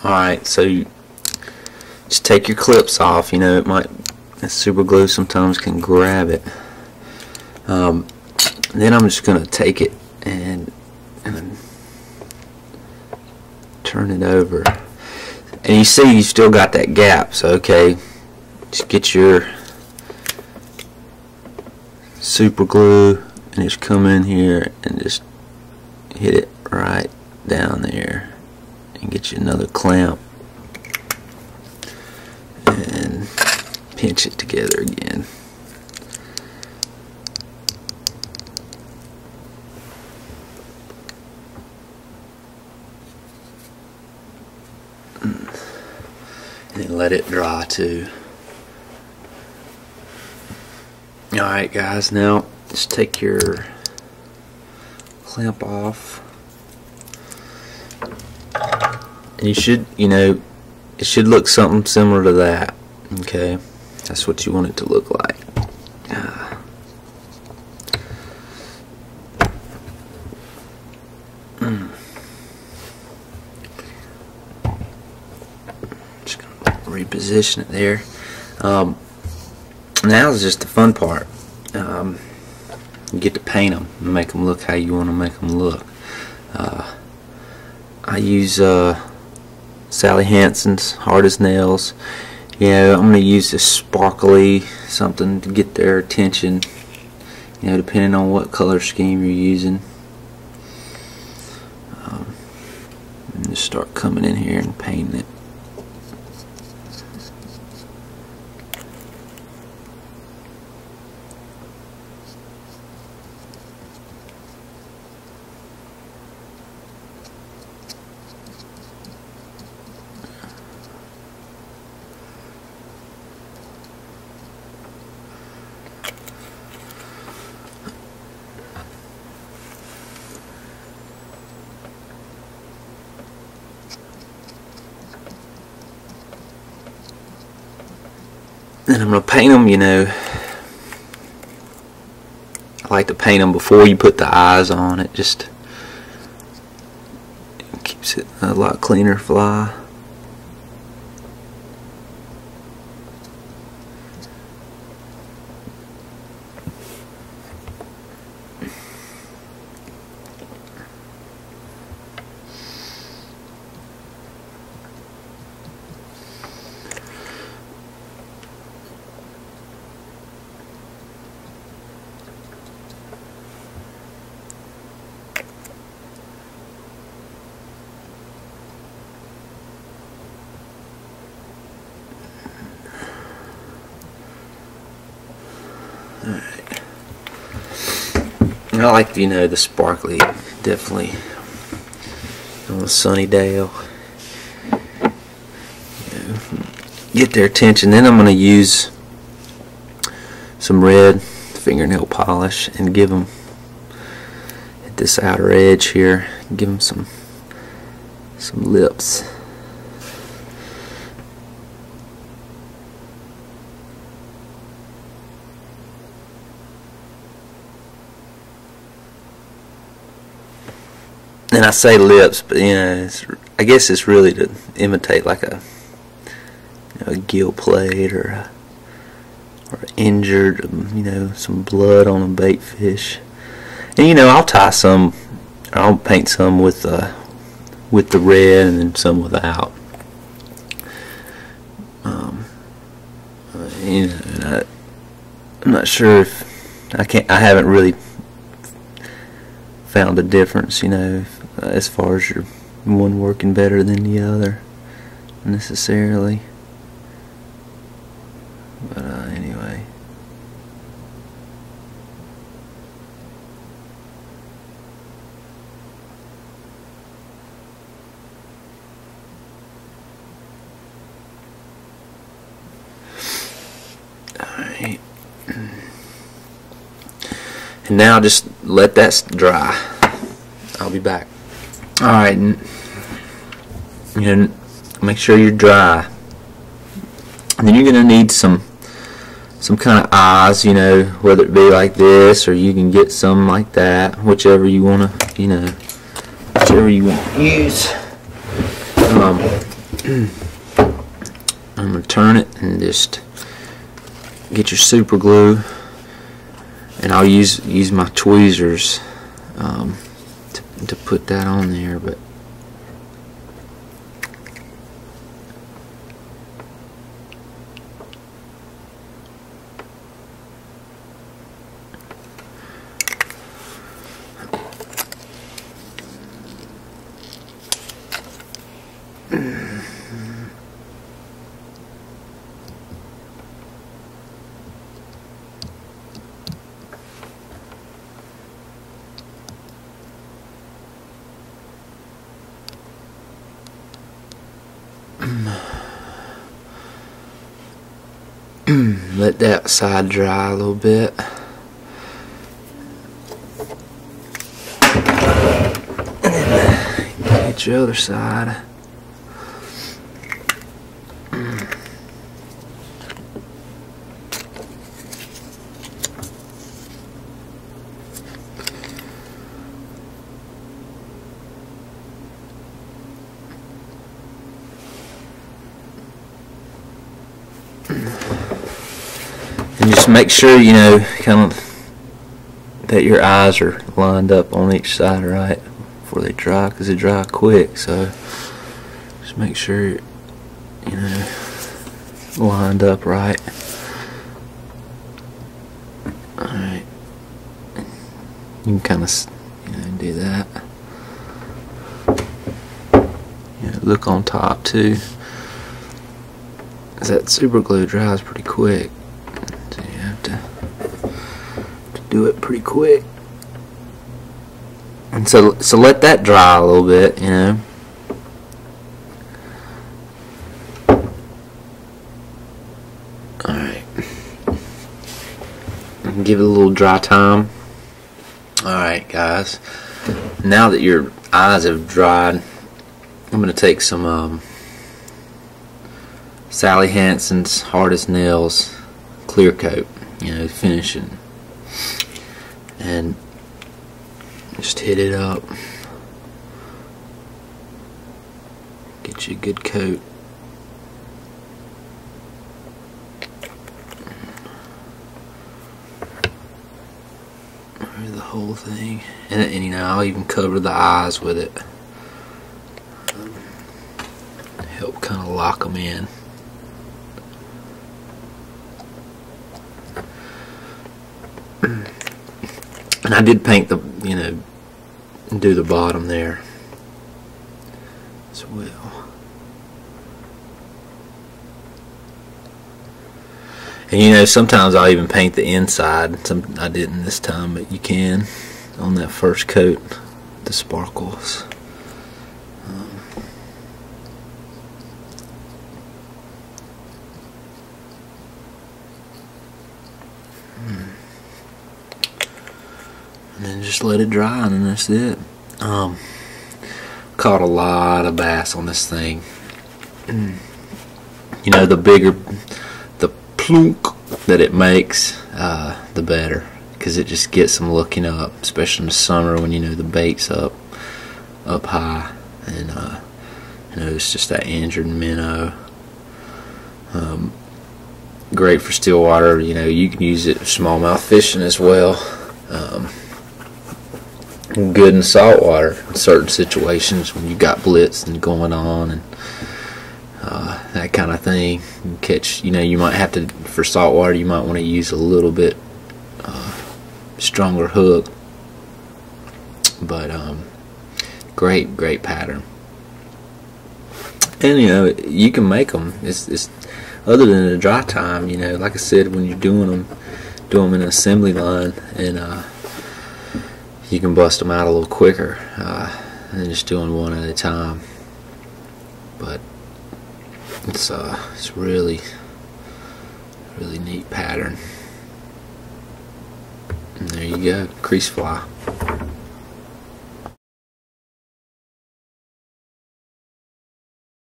Alright, so you just take your clips off. You know, that super glue sometimes can grab it. Then I'm just going to take it and turn it over. And you see you still got that gap, so okay, just get your super glue and just come in here and just hit it right down there and get you another clamp and pinch it together again. And then let it dry too. Alright guys, now just take your clamp off. And you should, you know, it should look something similar to that. Okay, that's what you want it to look like. Just gonna reposition it there. Now is just the fun part. You get to paint them and make them look how you want to make them look. I use Sally Hansen's Hard as Nails. You know, I'm going to use this sparkly something to get their attention, you know, depending on what color scheme you're using. And just start coming in here and painting it. And I'm going to paint them, you know, I like to paint them before you put the eyes on. It just keeps it a lot cleaner fly. Alright. I like, you know, the sparkly, definitely on a sunny day. You know, get their attention. Then I'm going to use some red fingernail polish and give them at this outer edge here. Give them some lips. And I say lips, but you know, I guess it's really to imitate like a gill plate or injured, you know, some blood on a bait fish. And you know, I'll paint some with the red and then some without. You know, and I'm not sure if I haven't really found a difference, you know, as far as your one working better than the other necessarily. But anyway. Alright. And now just let that dry. I'll be back. Alright, and make sure you're dry. And then you're going to need some kind of eyes, you know, whether it be like this or you can get some like that, whichever you want to, you know, whichever you want to use. I'm going to turn it and just get your super glue, and I'll use my tweezers to put that on there, but let that side dry a little bit. And then get your other side. And just make sure, you know, kind of that your eyes are lined up on each side right before they dry, because they dry quick. So just make sure, you know, lined up right. Alright, you can kind of, you know, do that. You know, look on top too, because that super glue dries pretty quick. So you have to do it pretty quick. And so let that dry a little bit, you know. Alright. Give it a little dry time. Alright, guys. Now that your eyes have dried, I'm going to take some Sally Hansen's Hard as Nails clear coat, you know, finishing, and just hit it up. Get you a good coat. Over the whole thing, and you know, I'll even cover the eyes with it. Help kind of lock them in. And I did paint the, you know, do the bottom there as well. And you know, sometimes I'll even paint the inside. I didn't this time, but you can on that first coat, the sparkles. And then just let it dry, and then that's it. Caught a lot of bass on this thing. You know, the bigger the plunk that it makes, the better, because it just gets them looking up, especially in the summer when, you know, the bait's up high, and you know, it's just that injured minnow. Great for still water. You know, you can use it for smallmouth fishing as well. Good in saltwater in certain situations when you got blitzing going on and that kind of thing. You catch, you know, you might have to, for saltwater, you might want to use a little bit stronger hook, but great pattern. And you know, you can make them. It's other than the dry time, you know, like I said, when you're doing them, do them in an assembly line, and you can bust them out a little quicker than just doing one at a time. But it's really neat pattern. And there you go, Crease Fly.